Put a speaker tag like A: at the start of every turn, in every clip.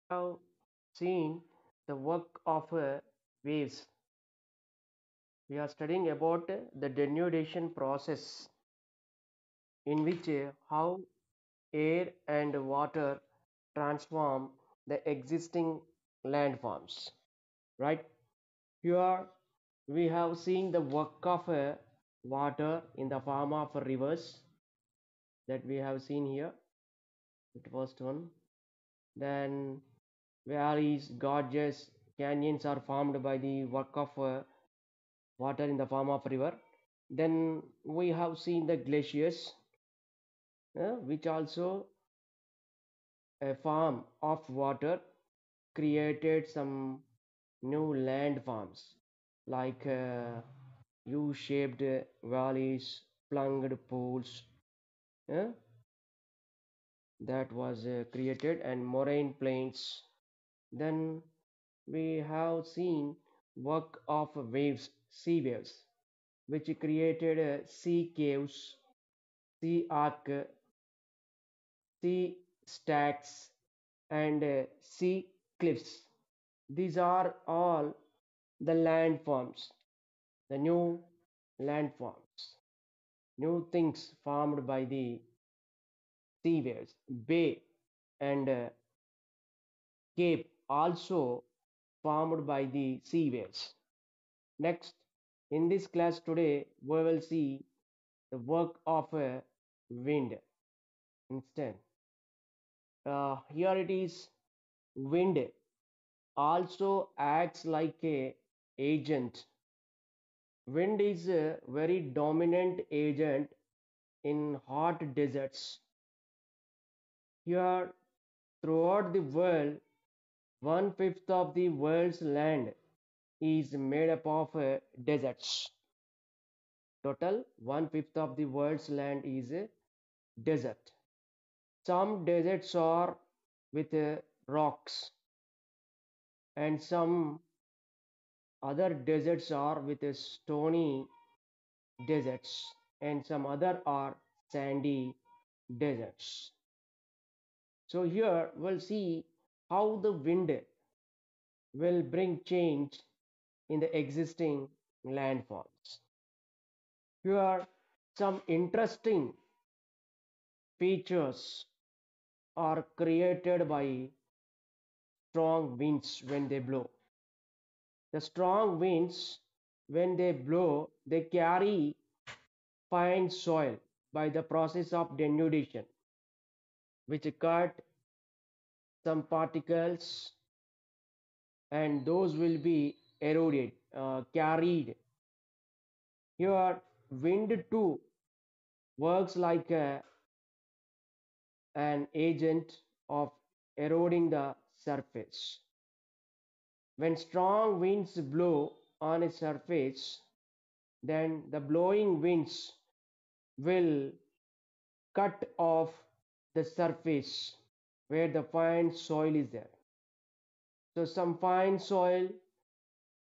A: Have seen the work of waves. We are studying about the denudation process in which how air and water transform the existing landforms. Right here, we have seen the work of water in the form of rivers that we have seen here. The first one. Then valleys, gorges, canyons are formed by the work of water in the form of river. Then we have seen the glaciers, which also a form of water created some new landforms like U-shaped valleys, plunged pools, uh, that was created, and moraine plains. Then we have seen work of waves, sea waves, which created sea caves, sea arc, sea stacks, and sea cliffs. These are all the landforms, the new landforms, new things formed by the sea waves, bay and cape also formed by the sea waves. Next, in this class today, we will see the work of a wind instead. Here it is wind also acts like a agent. Wind is a very dominant agent in hot deserts. Here throughout the world, one-fifth of the world's land is made up of deserts. Total one-fifth of the world's land is a desert. Some deserts are with rocks, and some other deserts are with stony deserts, and some other are sandy deserts. So here we'll see how the wind will bring change in the existing landforms. Here are some interesting features are created by strong winds when they blow. The strong winds, when they blow, they carry fine soil by the process of denudation, which cut some particles and those will be eroded, carried. Here, wind too works like an agent of eroding the surface. When strong winds blow on a surface, then the blowing winds will cut off the surface where the fine soil is there. So some fine soil,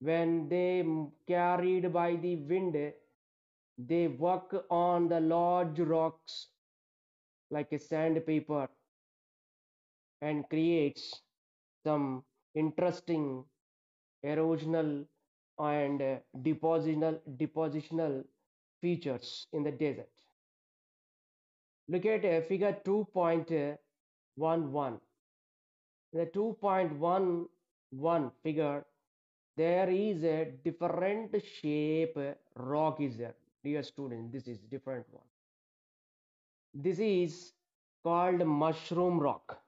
A: when they carried by the wind, they work on the large rocks like a sandpaper and creates some interesting erosional and depositional features in the desert. Look at figure 2.11. The 2.11 figure, there is a different shape rock is there. Dear student, this is different one. This is called mushroom rock.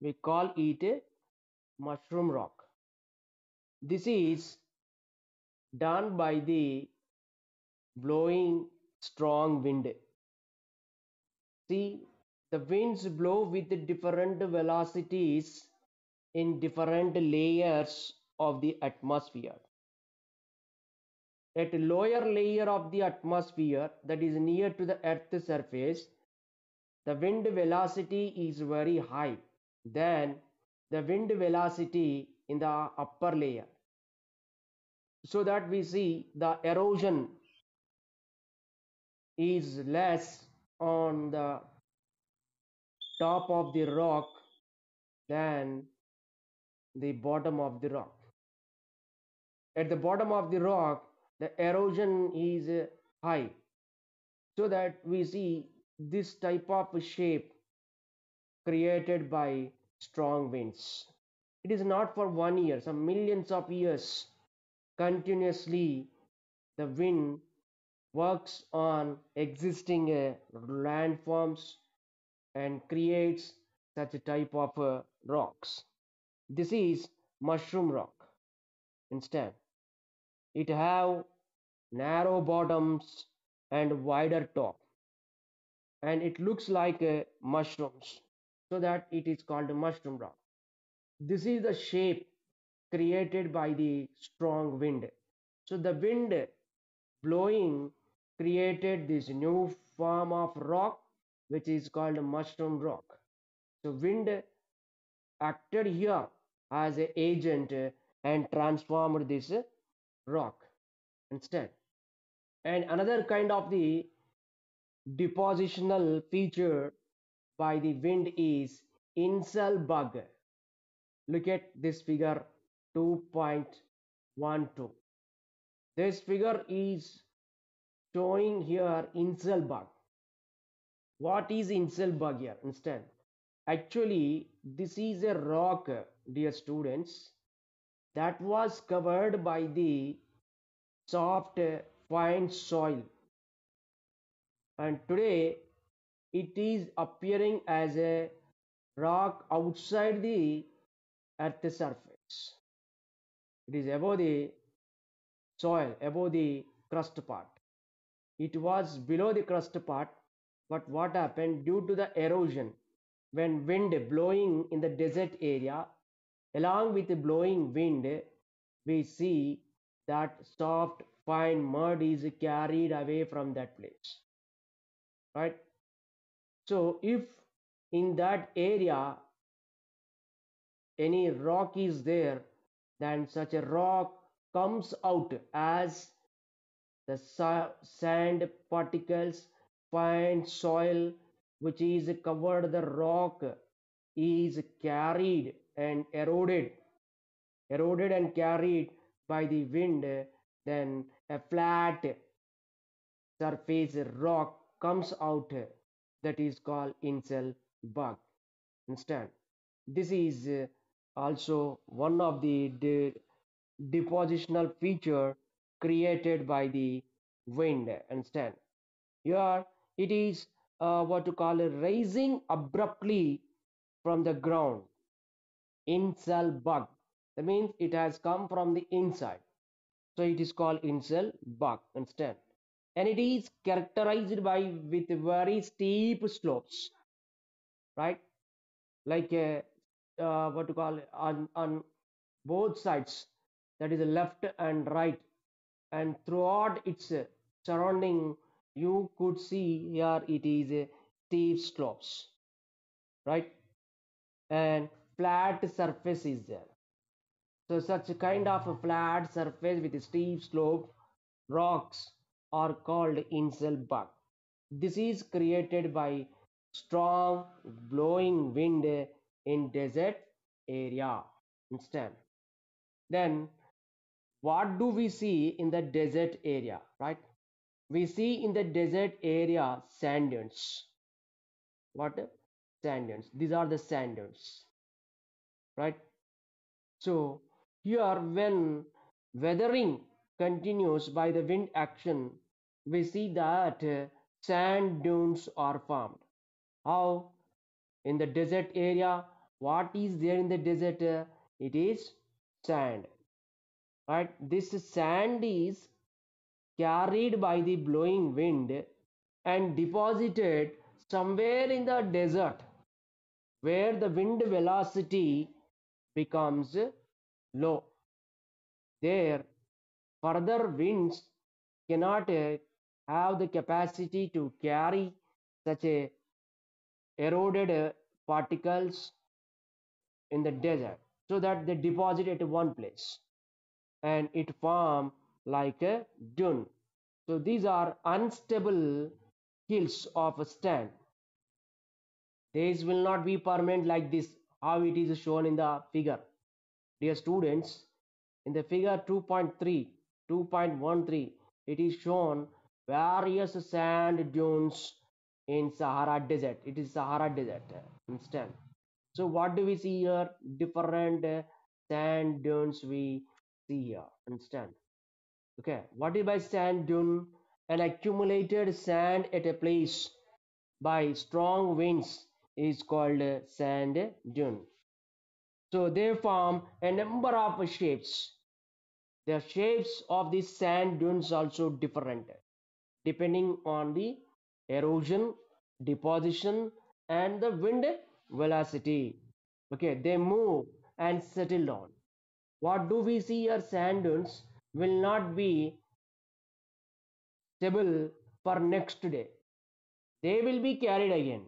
A: We call it a mushroom rock. This is done by the blowing strong wind. See, the winds blow with different velocities in different layers of the atmosphere. At lower layer of the atmosphere that is near to the earth's surface, the wind velocity is very high than the wind velocity in the upper layer. So that we see the erosion is less on the top of the rock than the bottom of the rock. At the bottom of the rock, the erosion is high, so that we see this type of shape created by strong winds. It is not for 1 year, some millions of years continuously the wind works on existing landforms and creates such a type of rocks. This is mushroom rock. Instead, it have narrow bottoms and wider top, and it looks like mushrooms, so that it is called a mushroom rock. This is the shape created by the strong wind. So the wind blowing created this new form of rock, which is called a mushroom rock. So wind acted here as an agent and transformed this rock instead. And another kind of the depositional feature by the wind is incel bug. Look at this figure 2.12. This figure is showing here incel bug. What is incel bug here instead? Actually, this is a rock, dear students, that was covered by the soft, fine soil, and today it is appearing as a rock outside the earth's surface. It is above the soil, above the crust part. It was below the crust part, but what happened due to the erosion when wind blowing in the desert area, along with the blowing wind, we see that soft fine mud is carried away from that place, right? So if in that area any rock is there, then such a rock comes out as the sand particles, fine soil which is covered the rock is carried and eroded and carried by the wind, then a flat surface rock comes out, that is called incel bug instead. This is also one of the depositional feature created by the wind instead. Here it is what to call a rising abruptly from the ground, incel bug. That means it has come from the inside, so it is called incel bug instead. And it is characterized by with very steep slopes, right? Like what to call on both sides, that is left and right, and throughout its surrounding you could see here it is steep slopes, right? And flat surface is there. So such a kind of a flat surface with a steep slope rocks are called incel bug. This is created by strong blowing wind in desert area instead. Then what do we see in the desert area, right? We see in the desert area sand dunes. What? Sand dunes. These are the sand dunes, right? So here when weathering continues by the wind action, we see that sand dunes are formed. How? In the desert area, what is there in the desert? It is sand, right? This sand is carried by the blowing wind and deposited somewhere in the desert where the wind velocity becomes low. There, further winds cannot have the capacity to carry such a eroded particles in the desert, so that they deposit at one place and it form like a dune. So these are unstable hills of a stand. These will not be permanent like this, how it is shown in the figure. Dear students, in the figure 2.3, 2.13, it is shown various sand dunes in Sahara Desert. It is Sahara Desert. Understand? So what do we see here? Different sand dunes we see here. Understand? Okay. What is by sand dune? An accumulated sand at a place by strong winds is called sand dune. So they form a number of shapes. The shapes of the sand dunes also different depending on the erosion, deposition, and the wind velocity. Okay, they move and settle down. What do we see here? Sand dunes will not be stable for next day. They will be carried again.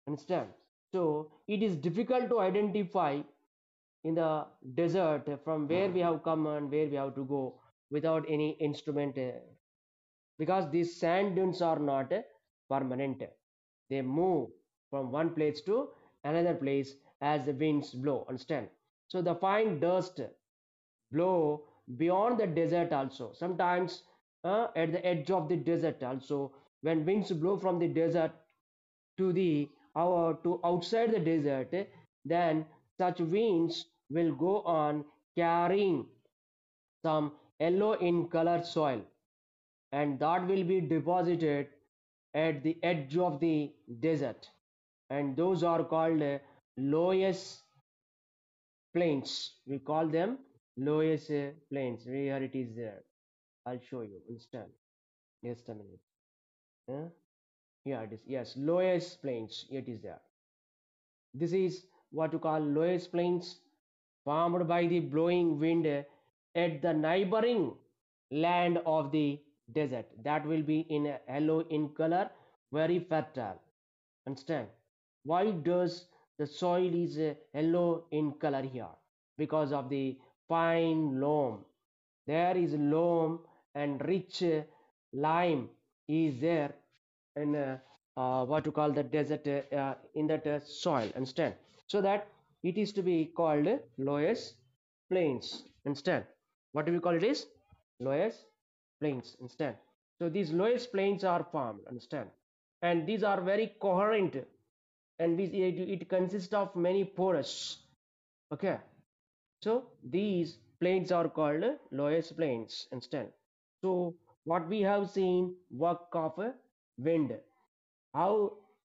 A: Understand? So it is difficult to identify in the desert from where we have come and where we have to go without any instrument because these sand dunes are not permanent. They move from one place to another place as the winds blow. Understand? So the fine dust blow beyond the desert also. Sometimes at the edge of the desert also, when winds blow from the desert to the to outside the desert, then such winds will go on carrying some yellow in color soil and that will be deposited at the edge of the desert and those are called lowest plains. We call them lowest plains. Here it is there. I'll show you. Understand? Just a minute. Huh? Here it is. Yes, lowest plains. It is there. This is what you call lowest plains formed by the blowing wind at the neighboring land of the desert. That will be in yellow in color, very fertile. Understand? Why does the soil is yellow in color here? Because of the fine loam. There is loam and rich lime is there in what to call the desert in that soil. Understand? So that it is to be called lowest plains. Understand? What do we call it is? Lowest plains. Understand? So these lowest plains are formed. Understand? And these are very coherent and it consists of many porous. Okay, so these plains are called lowest plains instead. So what we have seen work of a wind, how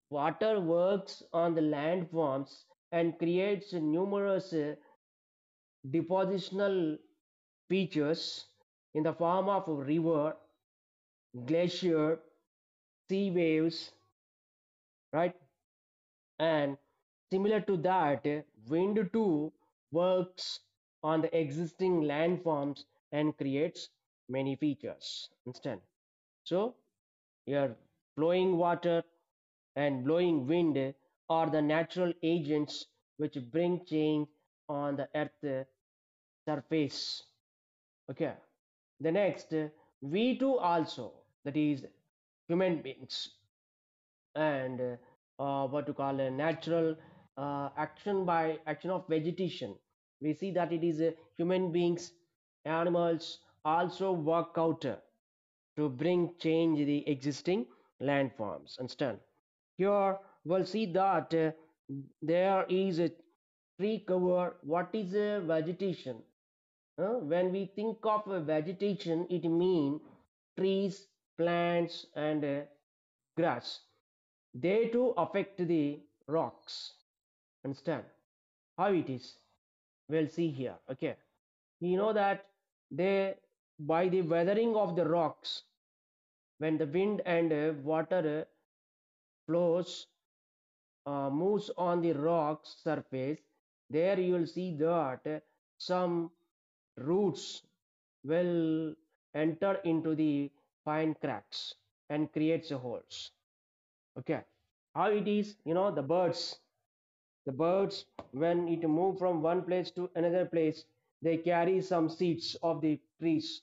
A: water works on the landforms and creates numerous depositional features in the form of river, glacier, sea waves, right? And similar to that, wind too works on the existing landforms and creates many features. Understand? So here flowing water and blowing wind are the natural agents which bring change on the earth surface. Okay. The next, we too also, that is human beings and what to call a natural action by action of vegetation. We see that it is human beings, animals also work out to bring change the existing landforms. Understand? Here we'll see that there is a tree cover. What is a vegetation? When we think of a vegetation, it means trees, plants, and grass. They too affect the rocks. Understand how it is? We'll see here. Okay. You know that they by the weathering of the rocks, when the wind and water flows moves on the rock surface, there you will see that some roots will enter into the fine cracks and creates holes. Okay. How it is? The birds when it move from one place to another place, they carry some seeds of the trees,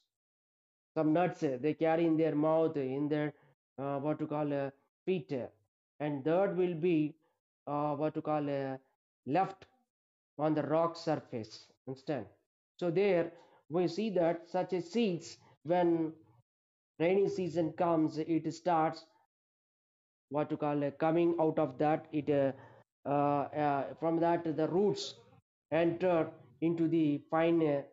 A: some nuts they carry in their mouth, in their what to call feet, and that will be what to call left on the rock surface. Understand? So there we see that such a seeds, when rainy season comes, it starts what to call coming out of that. It from that the roots enter into the fine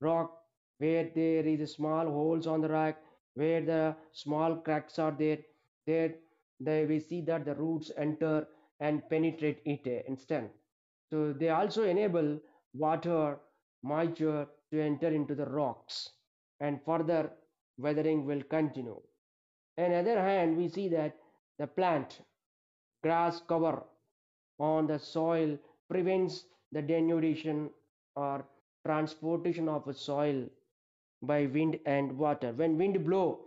A: rock, where there is small holes on the rock, where the small cracks are there. There, we see that the roots enter and penetrate it instant. So they also enable water moisture to enter into the rocks, and further weathering will continue. On the other hand, we see that the plant grass cover on the soil prevents the denudation or transportation of a soil by wind and water. When wind blow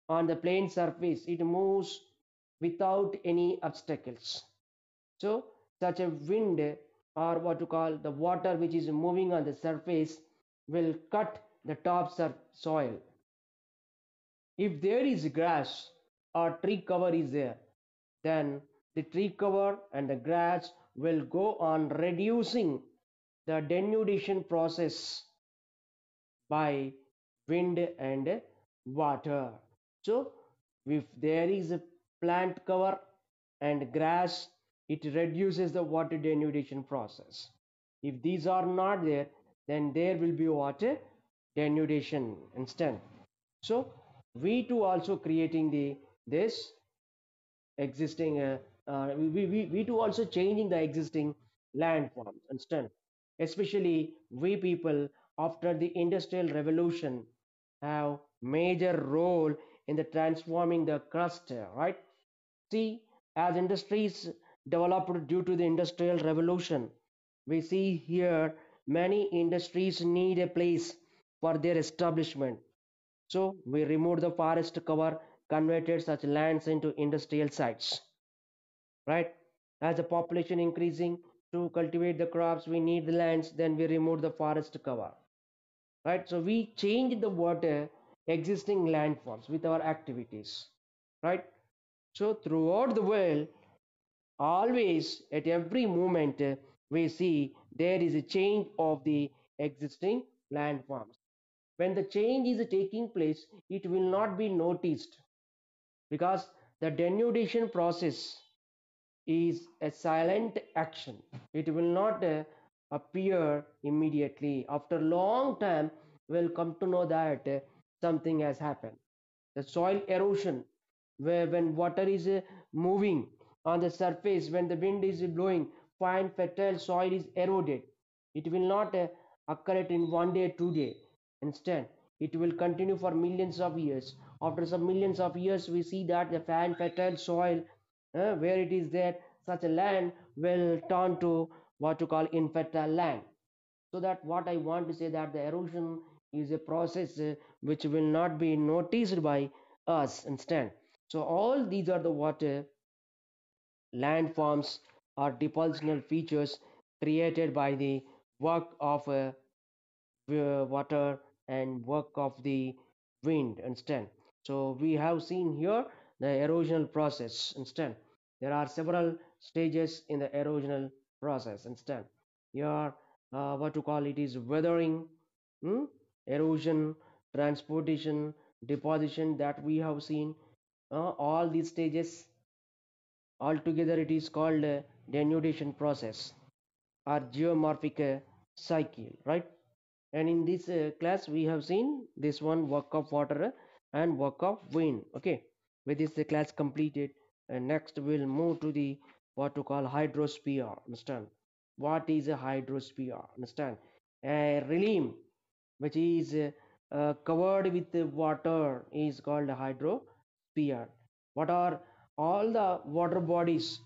A: on the plain surface, it moves without any obstacles. So such a wind, or what to call the water which is moving on the surface, will cut the top soil. If there is grass or tree cover is there, then the tree cover and the grass will go on reducing the denudation process by wind and water. So if there is a plant cover and grass, it reduces the water denudation process. If these are not there, then there will be water denudation instant. So we too also creating the this existing we too also changing the existing landforms instant, especially we people after the industrial revolution have major role in the transforming the crust, right? See, as industries developed due to the industrial revolution, we see here many industries need a place for their establishment. So we removed the forest cover, converted such lands into industrial sites, right? As the population increasing, to cultivate the crops, we need the lands, then we remove the forest cover, right? So we change the water existing landforms with our activities, right? So throughout the world, always at every moment, we see there is a change of the existing landforms. When the change is taking place, it will not be noticed, because the denudation process is a silent action. It will not appear immediately. After a long time, we'll come to know that something has happened. The soil erosion, where when water is moving on the surface, when the wind is blowing, fine fertile soil is eroded. It will not occur in 1 day, 2 day. Instead, it will continue for millions of years. After some millions of years, we see that the fine fertile soil, where it is there, such a land will turn to what to call infertile land. So that what I want to say, that the erosion is a process which will not be noticed by us instead. So all these are the water landforms or depositional features created by the work of water and work of the wind instead. So we have seen here the erosional process instead. There are several stages in the erosional process instead. Here, what to call it is weathering, hmm, erosion, transportation, deposition, that we have seen. All these stages altogether, it is called denudation process or geomorphic cycle, right? And in this class we have seen this one, work of water and work of wind. Okay, with this the class completed, and next we'll move to the what to call hydrosphere. Understand what is a hydrosphere? Understand a realm which is covered with the water is called a hydrosphere. What are all the water bodies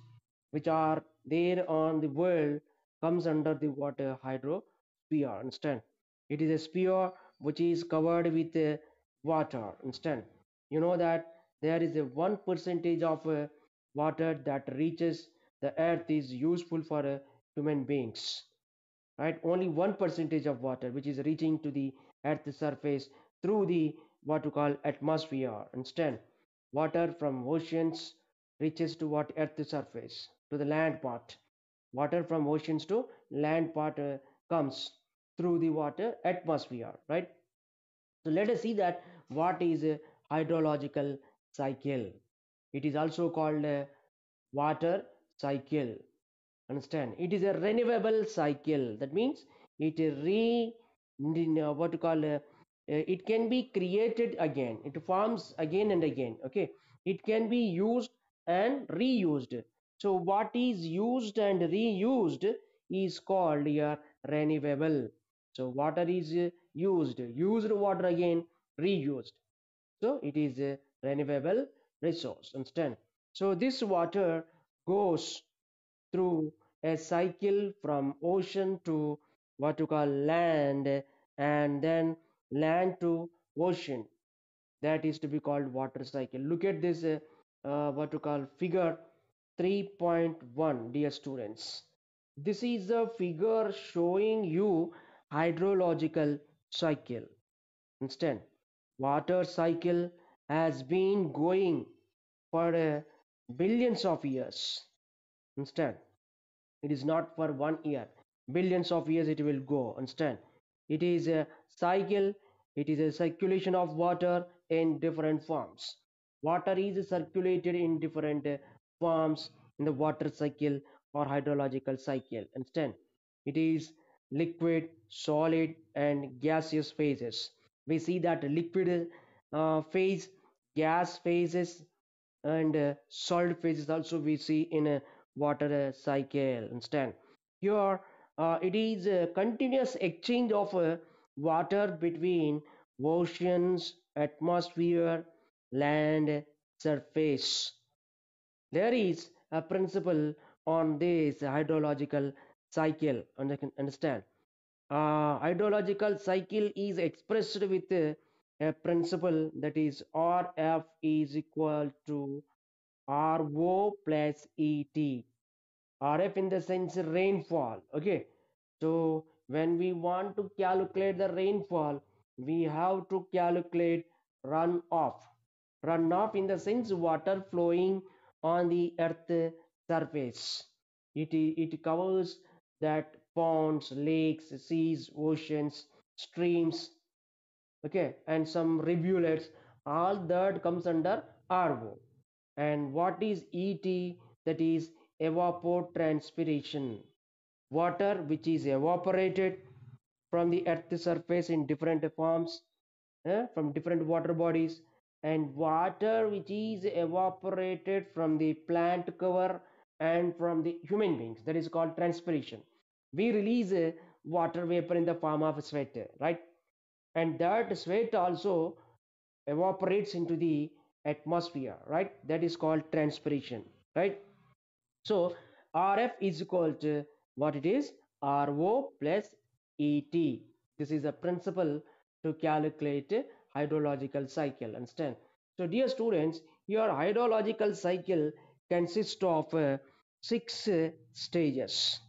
A: which are there on the world comes under the water hydrosphere? Understand, it is a sphere which is covered with water. Understand, you know that there is a 1% of water that reaches the earth is useful for human beings, right? Only 1% of water which is reaching to the earth's surface through the what to call atmosphere. Understand, water from oceans reaches to what earth's surface to the land part. Water from oceans to land part comes. through the water atmosphere, right? So let us see that what is a hydrological cycle. It is also called a water cycle. Understand? It is a renewable cycle. That means it what to call it can be created again. It forms again and again. Okay, it can be used and reused. So what is used and reused is called here renewable. So water is used water again, reused. So it is a renewable resource. Understand? So this water goes through a cycle from ocean to what you call land, and then land to ocean. That is to be called water cycle. Look at this what you call figure 3.1, dear students. This is a figure showing you hydrological cycle. Understand? Water cycle has been going for billions of years. Understand? It is not for 1 year, billions of years it will go. Understand? It is a cycle. It is a circulation of water in different forms. Water is circulated in different forms in the water cycle or hydrological cycle. Understand? It is liquid, solid and gaseous phases. We see that liquid phase, gas phases and solid phases also we see in a water cycle. Understand? Here it is a continuous exchange of water between oceans, atmosphere, land, surface. There is a principle on this hydrological cycle. Understand? Hydrological cycle is expressed with a principle that is RF is equal to RO plus ET. RF in the sense rainfall. Okay. So when we want to calculate the rainfall, we have to calculate runoff. Runoff in the sense water flowing on the earth surface. It covers that ponds, lakes, seas, oceans, streams, okay, and some rivulets. All that comes under RO. And what is ET? That is evapotranspiration. Water which is evaporated from the earth surface in different forms, from different water bodies, and water which is evaporated from the plant cover and from the human beings, that is called transpiration. We release water vapor in the form of sweat, right? And that sweat also evaporates into the atmosphere, right? That is called transpiration, right? So RF is equal to what it is? RO plus ET. This is a principle to calculate hydrological cycle. Understand? So dear students, your hydrological cycle consists of six stages.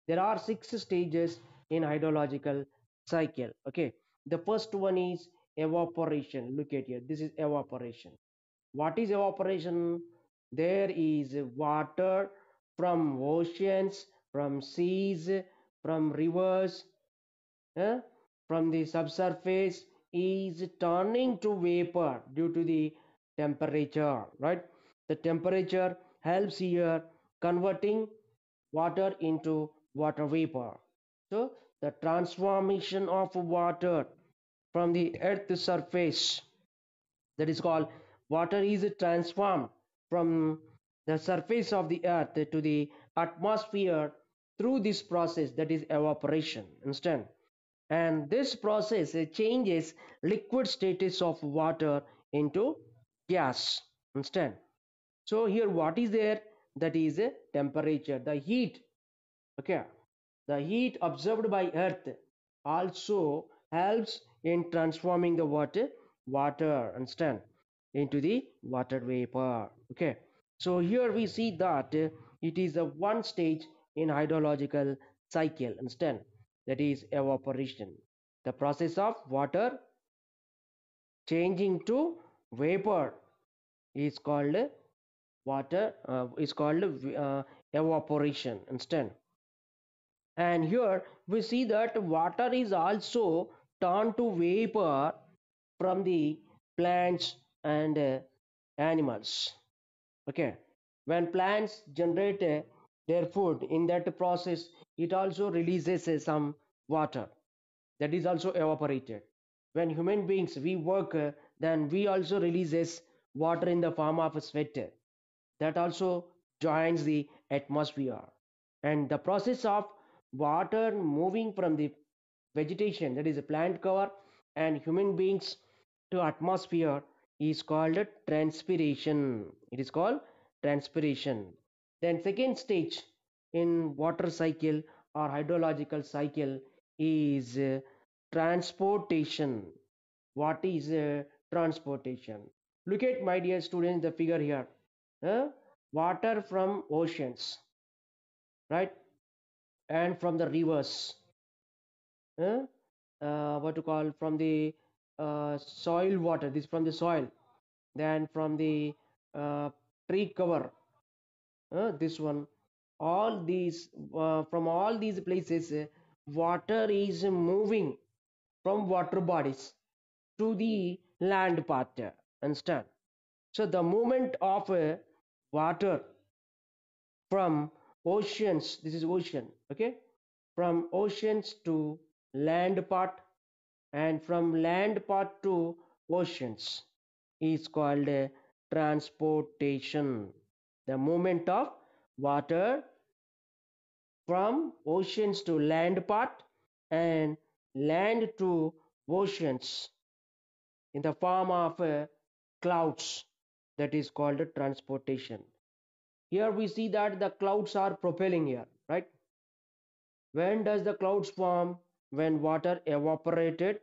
A: There are six stages in hydrological cycle. Okay. The first one is evaporation. Look at here. This is evaporation. What is evaporation? There is water from oceans, from seas, from rivers, eh, from the subsurface is turning to vapor due to the temperature, right? The temperature helps here converting water into water vapor. So the transformation of water from the earth surface, that is called, water is transformed from the surface of the earth to the atmosphere through this process, that is evaporation. Understand? And this process changes liquid status of water into gas. Understand? So here what is there? That is a temperature, the heat. Okay, the heat observed by earth also helps in transforming the water, understand, into the water vapor. Okay, so here we see that it is a one stage in hydrological cycle. Understand? That is evaporation, the process of water changing to vapor is called water is called evaporation. Understand? And here we see that water is also turned to vapor from the plants and animals. Okay, when plants generate their food, in that process it also releases some water that is also evaporated. When human beings we work, then we also releases water in the form of sweat that also joins the atmosphere. And the process of water moving from the vegetation, that is a plant cover, and human beings to atmosphere is called transpiration. It is called transpiration. Then second stage in water cycle or hydrological cycle is transportation. What is transportation? Look at, my dear students, the figure here. uh, Water from oceans, right, and from the rivers, uh, what to call, from the soil water, this from the soil, then from the uh, tree cover, this one, all these, from all these places, water is moving from water bodies to the land part, understand? So the movement of water from oceans, this is ocean, okay, from oceans to land part, and from land part to oceans is called transportation. The movement of water from oceans to land part and land to oceans in the form of clouds, that is called transportation. Here we see that the clouds are propelling here, right? When does the clouds form? When water evaporated,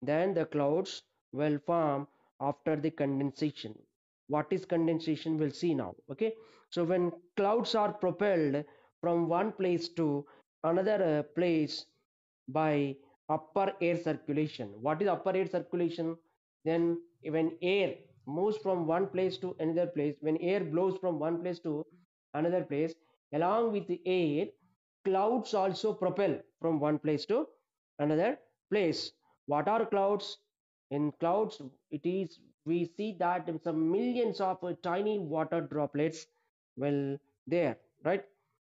A: then the clouds will form after the condensation. What is condensation? We'll see now. Okay. So when clouds are propelled from one place to another place by upper air circulation. What is upper air circulation? Then when air moves from one place to another place, when air blows from one place to another place, along with the air, clouds also propel from one place to another place. What are clouds? In clouds, it is, we see that some millions of tiny water droplets will there, right?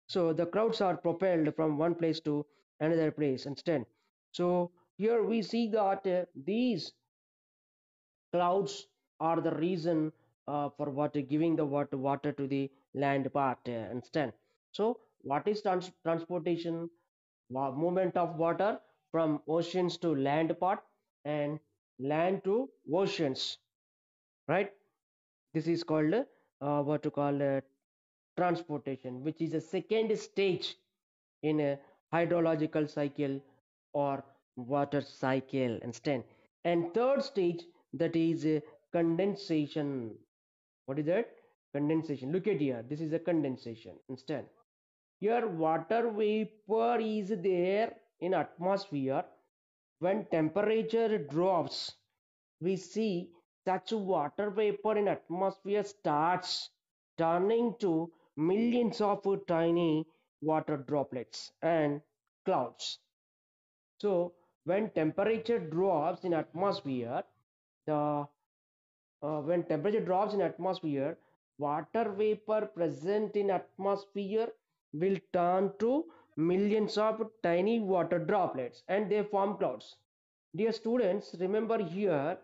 A: So the clouds are propelled from one place to another place instead. So here we see that these clouds are the reason for what giving the water to the land part instead. So what is transportation? Movement of water from oceans to land part and land to oceans, right? This is called what to call transportation, which is a second stage in a hydrological cycle or water cycle instead. And third stage, that is condensation. What is that? Condensation. Look at here, this is a condensation instead. Here water vapor is there in atmosphere. When temperature drops, we see such water vapor in atmosphere starts turning to millions of tiny water droplets and clouds. So when temperature drops in atmosphere, the when temperature drops in atmosphere, water vapor present in atmosphere will turn to millions of tiny water droplets and they form clouds. Dear students, remember here,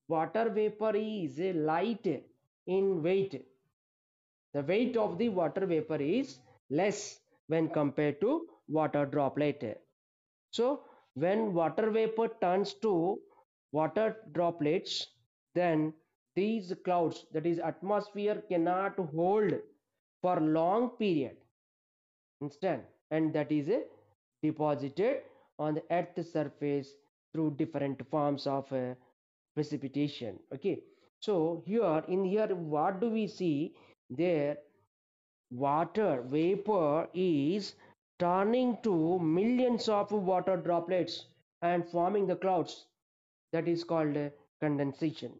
A: water vapor is light in weight. The weight of the water vapor is less when compared to water droplet. So when water vapor turns to water droplets, then these clouds, that is atmosphere, cannot hold for long period instead, and that is deposited on the earth surface through different forms of precipitation. Okay, so here in here what do we see? There water vapor is turning to millions of water droplets and forming the clouds, that is called condensation.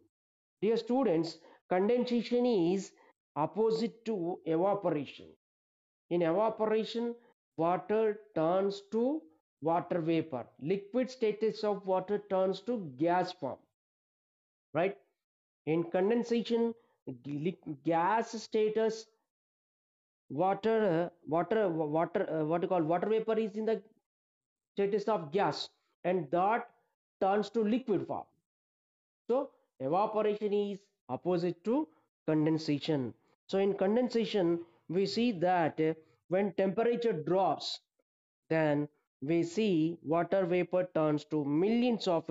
A: Dear students, condensation is opposite to evaporation. In evaporation, water turns to water vapor. Liquid status of water turns to gas form, right? In condensation, gas status, what you call water vapor is in the status of gas, and that turns to liquid form. So evaporation is opposite to condensation. So in condensation, we see that when temperature drops, then we see water vapor turns to millions of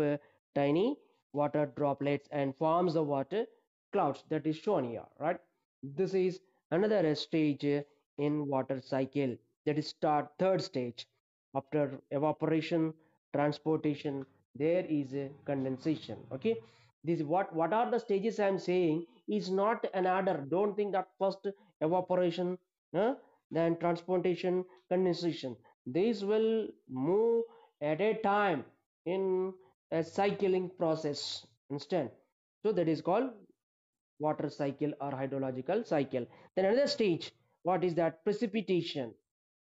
A: tiny water droplets and forms the water clouds that is shown here, right? This is another stage in water cycle, that is start third stage. After evaporation, transportation, there is a condensation. Okay, this what are the stages I am saying is not an order. Don't think that first evaporation, then transportation, condensation. These will move at a time in a cycling process instant. So that is called water cycle or hydrological cycle. Then another stage, what is that? Precipitation.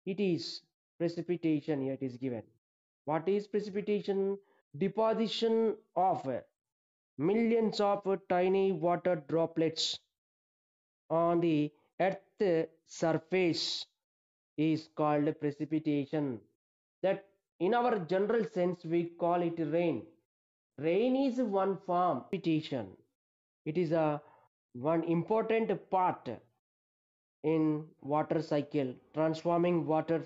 A: It is precipitation here it is given. What is precipitation? Deposition of millions of tiny water droplets on the earth surface is called precipitation. That in our general sense we call it rain. Rain is one form precipitation. It is a one important part in water cycle, transforming water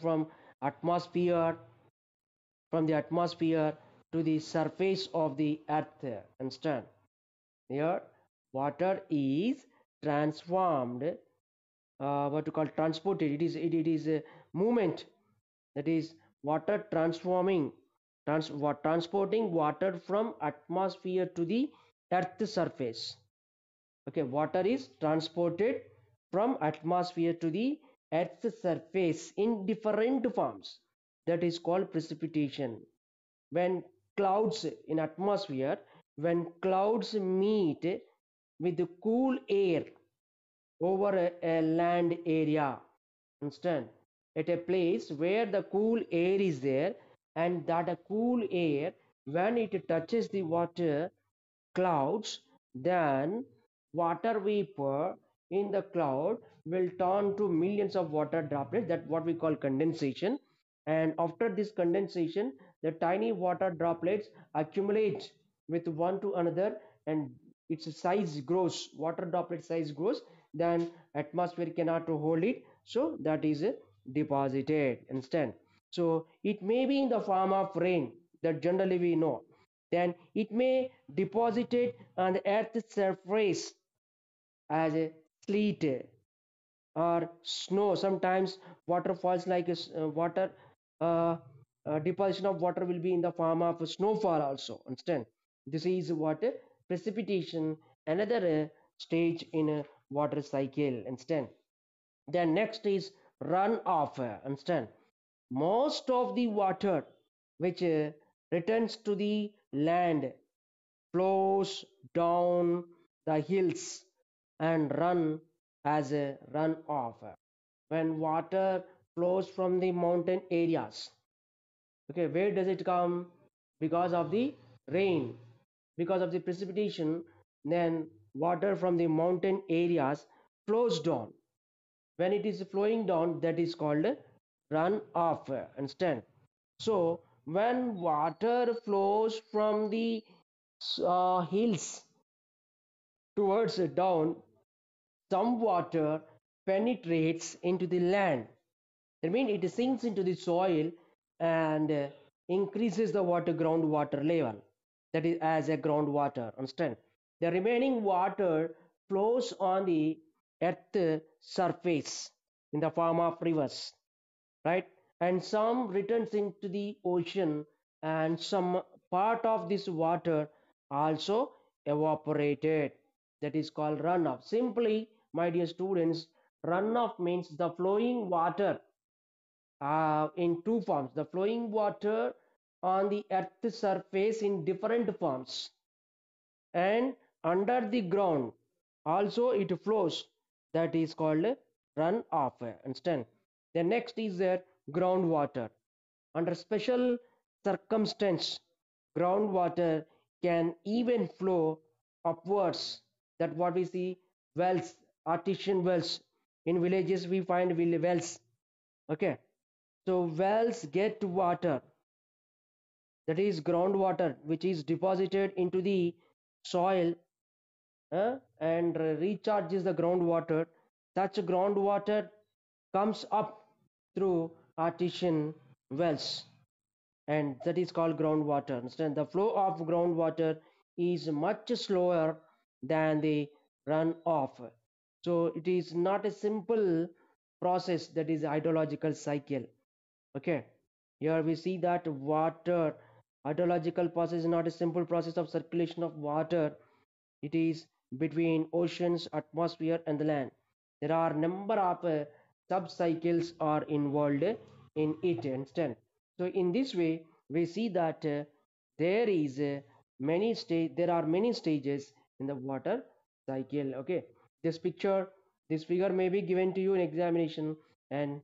A: atmosphere from the atmosphere to the surface of the earth. Understand? Here water is transformed, what to call transported. It is a movement, that is water transforming transporting water from atmosphere to the earth surface. Okay, water is transported from atmosphere to the earth's surface in different forms. That is called precipitation. When clouds in atmosphere, when clouds meet with the cool air over a land area, understand, at a place where the cool air is there, and that a cool air, when it touches the water clouds, then water vapor in the cloud will turn to millions of water droplets, that what we call condensation. And after this condensation, the tiny water droplets accumulate with one to another, and its size grows, water droplet size grows, then atmosphere cannot hold it, so that is deposited instant. So it may be in the form of rain, that generally we know. Then it may deposited on the earth's surface as a sleet or snow. Sometimes water falls like water, uh, deposition of water will be in the form of a snowfall also, understand. This is what precipitation, another stage in a water cycle, understand. Then next is runoff, understand. Most of the water which returns to the land flows down the hills and run as a runoff. When water flows from the mountain areas, okay, where does it come? Because of the rain, because of the precipitation, then water from the mountain areas flows down. When it is flowing down, that is called runoff, understand. So when water flows from the hills towards down, some water penetrates into the land. That means it sinks into the soil and increases the groundwater level. That is as a groundwater. Understand? The remaining water flows on the earth surface in the form of rivers, right? And some returns into the ocean, and some part of this water also evaporated. That is called runoff. Simply, my dear students, runoff means the flowing water in two forms. The flowing water on the earth surface in different forms, and under the ground also it flows. That is called runoff. Understand? The next is there groundwater. Under special circumstance, groundwater can even flow upwards. That what we see wells, artesian wells. In villages we find wells. Okay, so wells get water, that is groundwater, which is deposited into the soil and recharges the groundwater. Such groundwater comes up through artesian wells, and that is called groundwater. Understand? The flow of groundwater is much slower than the runoff. So it is not a simple process, that is hydrological cycle. Okay, here we see that water hydrological process is not a simple process of circulation of water. It is between oceans, atmosphere, and the land. There are number of sub-cycles are involved in it. Understand? So in this way, we see that there is there are many stages in the water cycle. Okay, this picture, this figure may be given to you in examination, and